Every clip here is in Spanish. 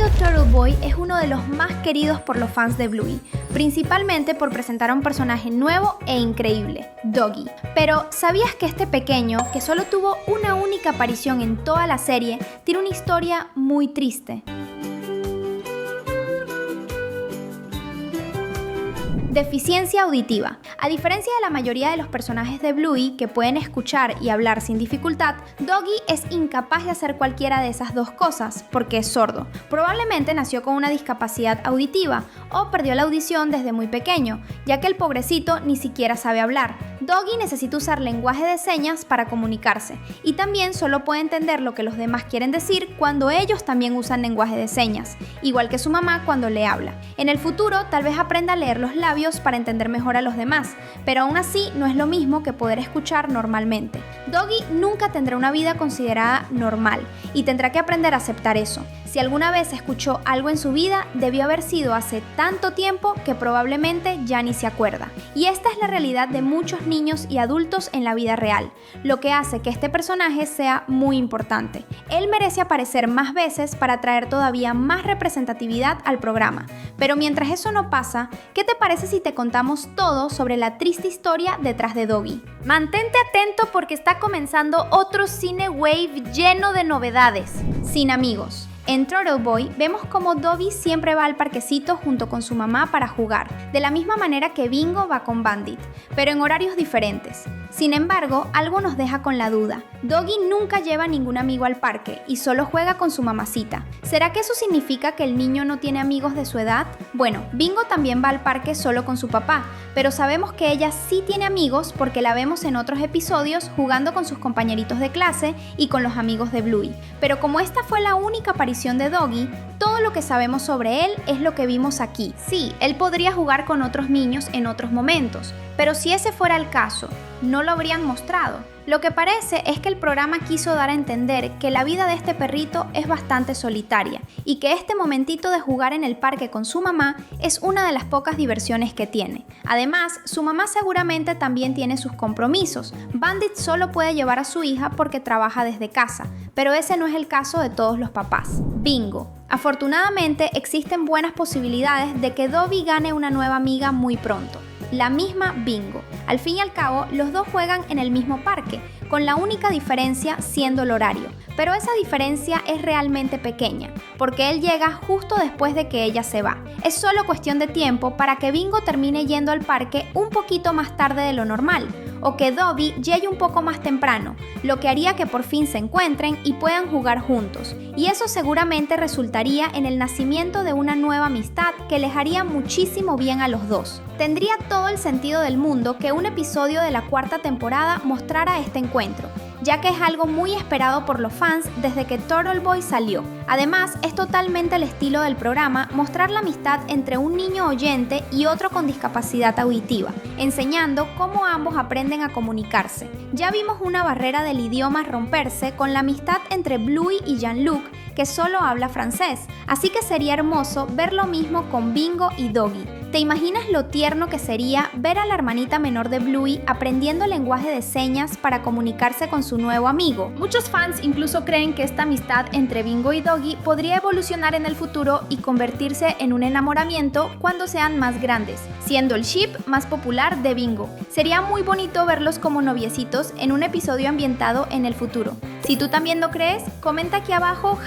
querido Turtle Boy es uno de los más queridos por los fans de Bluey, principalmente por presentar a un personaje nuevo e increíble, Doggy. Pero, ¿sabías que este pequeño, que solo tuvo una única aparición en toda la serie, tiene una historia muy triste? Deficiencia auditiva. A diferencia de la mayoría de los personajes de Bluey que pueden escuchar y hablar sin dificultad, Doggy es incapaz de hacer cualquiera de esas dos cosas porque es sordo. Probablemente nació con una discapacidad auditiva o perdió la audición desde muy pequeño, ya que el pobrecito ni siquiera sabe hablar. Doggy necesita usar lenguaje de señas para comunicarse y también solo puede entender lo que los demás quieren decir cuando ellos también usan lenguaje de señas, igual que su mamá cuando le habla. En el futuro tal vez aprenda a leer los labios para entender mejor a los demás, pero aún así no es lo mismo que poder escuchar normalmente. Doggy nunca tendrá una vida considerada normal y tendrá que aprender a aceptar eso. Si alguna vez escuchó algo en su vida, debió haber sido hace tanto tiempo que probablemente ya ni se acuerda. Y esta es la realidad de muchos niños y adultos en la vida real, lo que hace que este personaje sea muy importante. Él merece aparecer más veces para traer todavía más representatividad al programa. Pero mientras eso no pasa, ¿qué te parece si te contamos todo sobre la triste historia detrás de Doggy? Mantente atento porque está comenzando otro Cine Wave lleno de novedades. Sin amigos. En Turtle Boy vemos cómo Doggy siempre va al parquecito junto con su mamá para jugar, de la misma manera que Bingo va con Bandit, pero en horarios diferentes. Sin embargo, algo nos deja con la duda. Doggy nunca lleva a ningún amigo al parque y solo juega con su mamacita. ¿Será que eso significa que el niño no tiene amigos de su edad? Bueno, Bingo también va al parque solo con su papá, pero sabemos que ella sí tiene amigos porque la vemos en otros episodios jugando con sus compañeritos de clase y con los amigos de Bluey. Pero como esta fue la única aparición de Doggy, todo lo que sabemos sobre él es lo que vimos aquí. Sí, él podría jugar con otros niños en otros momentos, pero si ese fuera el caso, ¿no lo habrían mostrado? Lo que parece es que el programa quiso dar a entender que la vida de este perrito es bastante solitaria y que este momentito de jugar en el parque con su mamá es una de las pocas diversiones que tiene. Además, su mamá seguramente también tiene sus compromisos. Bandit solo puede llevar a su hija porque trabaja desde casa, pero ese no es el caso de todos los papás. Bingo. Afortunadamente, existen buenas posibilidades de que Dobby gane una nueva amiga muy pronto. La misma Bingo. Al fin y al cabo, los dos juegan en el mismo parque, con la única diferencia siendo el horario. Pero esa diferencia es realmente pequeña, porque él llega justo después de que ella se va. Es solo cuestión de tiempo para que Bingo termine yendo al parque un poquito más tarde de lo normal, o que Dobby llegue un poco más temprano, lo que haría que por fin se encuentren y puedan jugar juntos. Y eso seguramente resultaría en el nacimiento de una nueva amistad que les haría muchísimo bien a los dos. Tendría todo el sentido del mundo que un episodio de la cuarta temporada mostrara este encuentro, ya que es algo muy esperado por los fans desde que Turtle Boy salió. Además, es totalmente el estilo del programa mostrar la amistad entre un niño oyente y otro con discapacidad auditiva, enseñando cómo ambos aprenden a comunicarse. Ya vimos una barrera del idioma romperse con la amistad entre Bluey y Jean-Luc, que solo habla francés, así que sería hermoso ver lo mismo con Bingo y Doggy. ¿Te imaginas lo tierno que sería ver a la hermanita menor de Bluey aprendiendo lenguaje de señas para comunicarse con su nuevo amigo? Muchos fans incluso creen que esta amistad entre Bingo y Doggy podría evolucionar en el futuro y convertirse en un enamoramiento cuando sean más grandes, siendo el ship más popular de Bingo. Sería muy bonito verlos como noviecitos en un episodio ambientado en el futuro. Si tú también lo crees, comenta aquí abajo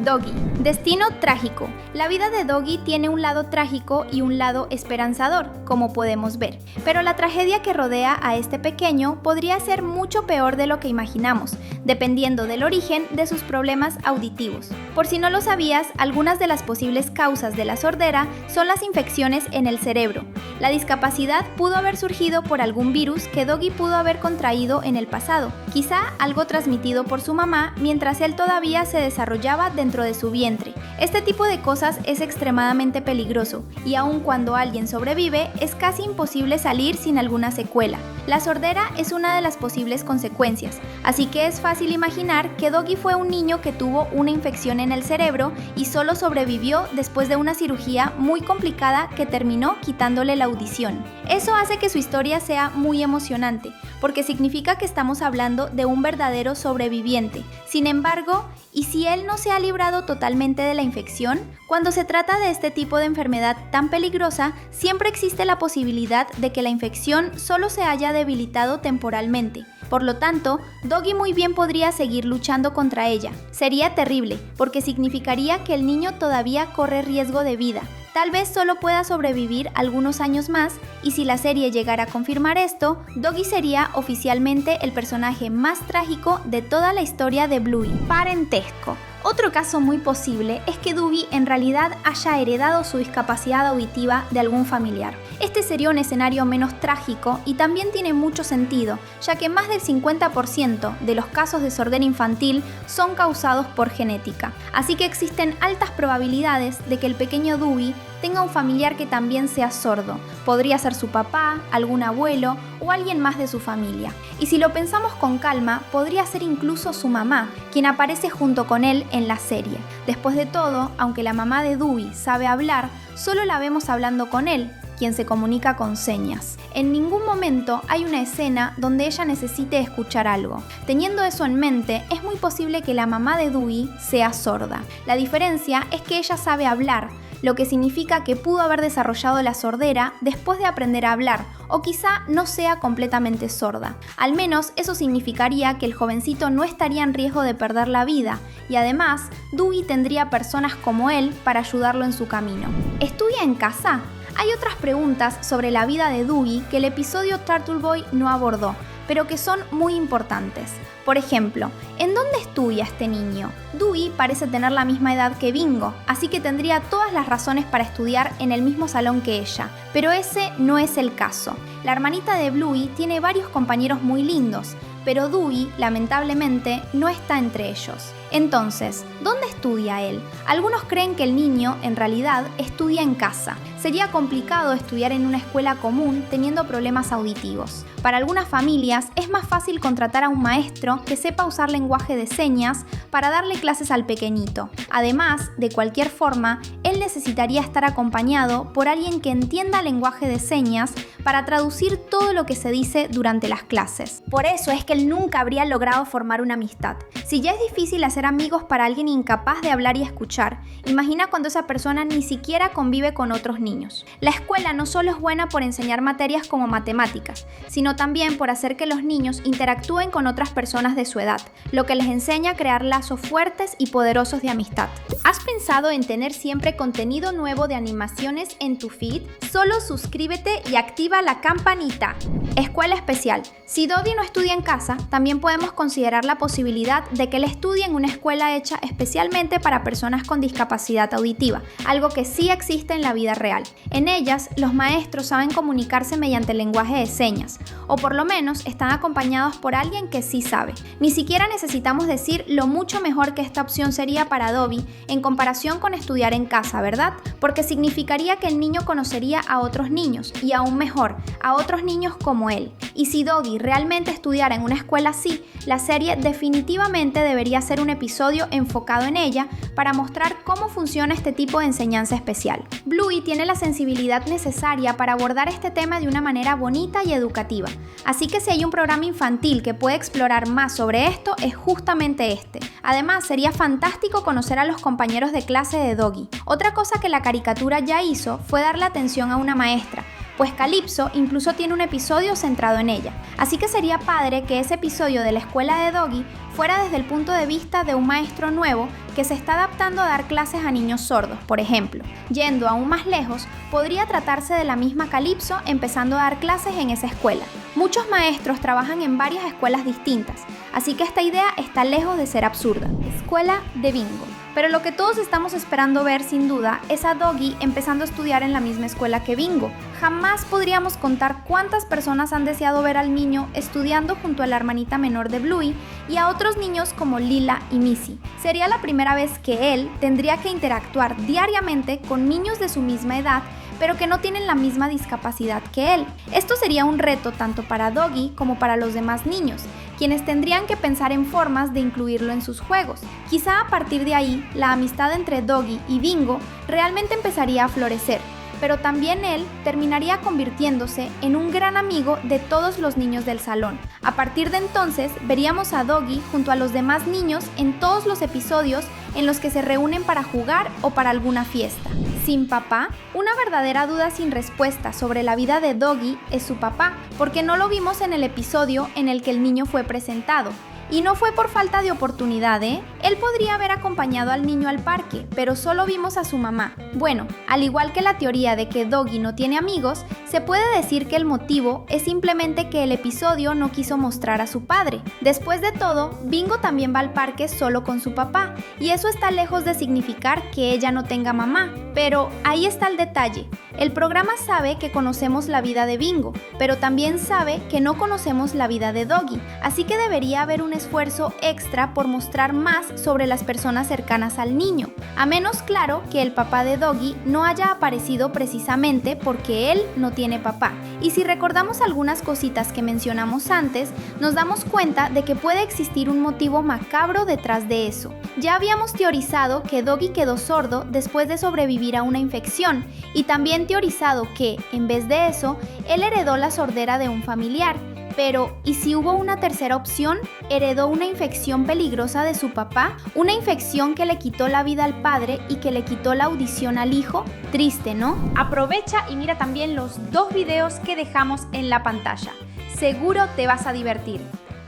#Doggy. Destino trágico. La vida de Doggy tiene un lado trágico y un lado esperanzador, como podemos ver. Pero la tragedia que rodea a este pequeño podría ser mucho peor de lo que imaginamos, dependiendo del origen de sus problemas auditivos. Por si no lo sabías, algunas de las posibles causas de la sordera son las infecciones en el cerebro. La discapacidad pudo haber surgido por algún virus que Doggy pudo haber contraído en el pasado, quizá algo transmitido por su mamá mientras él todavía se desarrollaba dentro de su vientre. Este tipo de cosas es extremadamente peligroso y aun cuando alguien sobrevive, es casi imposible salir sin alguna secuela. La sordera es una de las posibles consecuencias, así que es fácil imaginar que Doggy fue un niño que tuvo una infección en el cerebro y solo sobrevivió después de una cirugía muy complicada que terminó quitándole la audición. Eso hace que su historia sea muy emocionante, porque significa que estamos hablando de un verdadero sobreviviente. Sin embargo, ¿y si él no se ha librado totalmente de la infección? Cuando se trata de este tipo de enfermedad tan peligrosa, siempre existe la posibilidad de que la infección solo se haya debilitado temporalmente. Por lo tanto, Doggy muy bien podría seguir luchando contra ella. Sería terrible, porque significaría que el niño todavía corre riesgo de vida. Tal vez solo pueda sobrevivir algunos años más, y si la serie llegara a confirmar esto, Doggy sería oficialmente el personaje más trágico de toda la historia de Bluey. Parentesco. Otro caso muy posible es que Dougie en realidad haya heredado su discapacidad auditiva de algún familiar. Este sería un escenario menos trágico y también tiene mucho sentido, ya que más del 50% de los casos de sordera infantil son causados por genética. Así que existen altas probabilidades de que el pequeño Dougie tenga un familiar que también sea sordo. Podría ser su papá, algún abuelo o alguien más de su familia. Y si lo pensamos con calma, podría ser incluso su mamá, quien aparece junto con él en la serie. Después de todo, aunque la mamá de Dougie sabe hablar, solo la vemos hablando con él, quien se comunica con señas. En ningún momento hay una escena donde ella necesite escuchar algo. Teniendo eso en mente, es muy posible que la mamá de Dougie sea sorda. La diferencia es que ella sabe hablar, lo que significa que pudo haber desarrollado la sordera después de aprender a hablar, o quizá no sea completamente sorda. Al menos eso significaría que el jovencito no estaría en riesgo de perder la vida, y además, Dougie tendría personas como él para ayudarlo en su camino. ¿Estudia en casa? Hay otras preguntas sobre la vida de Dougie que el episodio Turtle Boy no abordó, pero que son muy importantes. Por ejemplo, ¿en dónde estudia este niño? Dougie parece tener la misma edad que Bingo, así que tendría todas las razones para estudiar en el mismo salón que ella, pero ese no es el caso. La hermanita de Bluey tiene varios compañeros muy lindos, pero Dougie, lamentablemente, no está entre ellos. Entonces, ¿dónde estudia él? Algunos creen que el niño, en realidad, estudia en casa. Sería complicado estudiar en una escuela común teniendo problemas auditivos. Para algunas familias, es más fácil contratar a un maestro que sepa usar lenguaje de señas para darle clases al pequeñito. Además, de cualquier forma, él necesitaría estar acompañado por alguien que entienda lenguaje de señas para traducir todo lo que se dice durante las clases. Por eso es que él nunca habría logrado formar una amistad. Si ya es difícil hacer amigos para alguien incapaz de hablar y escuchar, imagina cuando esa persona ni siquiera convive con otros niños. La escuela no solo es buena por enseñar materias como matemáticas, sino también por hacer que los niños interactúen con otras personas de su edad, lo que les enseña a crear lazos fuertes y poderosos de amistad. ¿Has pensado en tener siempre contenido nuevo de animaciones en tu feed? Solo suscríbete y activa la campanita. Escuela especial. Si Doggy no estudia en casa, también podemos considerar la posibilidad de que él estudie en una escuela hecha especialmente para personas con discapacidad auditiva, algo que sí existe en la vida real. En ellas, los maestros saben comunicarse mediante lenguaje de señas, o por lo menos están acompañados por alguien que sí sabe. Ni siquiera necesitamos decir lo mucho mejor que esta opción sería para Dobby en comparación con estudiar en casa, ¿verdad? Porque significaría que el niño conocería a otros niños, y aún mejor, a otros niños como él. Y si Doggy realmente estudiara en una escuela así, la serie definitivamente debería ser un episodio enfocado en ella para mostrar cómo funciona este tipo de enseñanza especial. Bluey tiene la sensibilidad necesaria para abordar este tema de una manera bonita y educativa, así que si hay un programa infantil que puede explorar más sobre esto, es justamente este. Además, sería fantástico conocer a los compañeros de clase de Doggy. Otra cosa que la caricatura ya hizo fue darle atención a una maestra, pues Calypso incluso tiene un episodio centrado en ella. Así que sería padre que ese episodio de la escuela de Doggy fuera desde el punto de vista de un maestro nuevo que se está adaptando a dar clases a niños sordos, por ejemplo. Yendo aún más lejos, podría tratarse de la misma Calypso empezando a dar clases en esa escuela. Muchos maestros trabajan en varias escuelas distintas, así que esta idea está lejos de ser absurda. Escuela de Bingo. Pero lo que todos estamos esperando ver, sin duda, es a Doggy empezando a estudiar en la misma escuela que Bingo. Jamás podríamos contar cuántas personas han deseado ver al niño estudiando junto a la hermanita menor de Bluey y a otros niños como Lila y Missy. Sería la primera vez que él tendría que interactuar diariamente con niños de su misma edad, pero que no tienen la misma discapacidad que él. Esto sería un reto tanto para Doggy como para los demás niños, quienes tendrían que pensar en formas de incluirlo en sus juegos. Quizá a partir de ahí, la amistad entre Doggy y Bingo realmente empezaría a florecer, pero también él terminaría convirtiéndose en un gran amigo de todos los niños del salón. A partir de entonces, veríamos a Doggy junto a los demás niños en todos los episodios en los que se reúnen para jugar o para alguna fiesta. Sin papá, una verdadera duda sin respuesta sobre la vida de Doggy es su papá, porque no lo vimos en el episodio en el que el niño fue presentado. Y no fue por falta de oportunidad, ¿eh? Él podría haber acompañado al niño al parque, pero solo vimos a su mamá. Bueno, al igual que la teoría de que Doggy no tiene amigos, se puede decir que el motivo es simplemente que el episodio no quiso mostrar a su padre. Después de todo, Bingo también va al parque solo con su papá, y eso está lejos de significar que ella no tenga mamá. Pero ahí está el detalle. El programa sabe que conocemos la vida de Bingo, pero también sabe que no conocemos la vida de Doggy, así que debería haber un esfuerzo extra por mostrar más sobre las personas cercanas al niño, a menos claro que el papá de Doggy no haya aparecido precisamente porque él no tiene papá. Y si recordamos algunas cositas que mencionamos antes, nos damos cuenta de que puede existir un motivo macabro detrás de eso. Ya habíamos teorizado que Doggy quedó sordo después de sobrevivir a una infección, y también teorizado que, en vez de eso, él heredó la sordera de un familiar. Pero, ¿y si hubo una tercera opción? ¿Heredó una infección peligrosa de su papá? ¿Una infección que le quitó la vida al padre y que le quitó la audición al hijo? Triste, ¿no? Aprovecha y mira también los 2 videos que dejamos en la pantalla. Seguro te vas a divertir.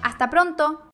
¡Hasta pronto!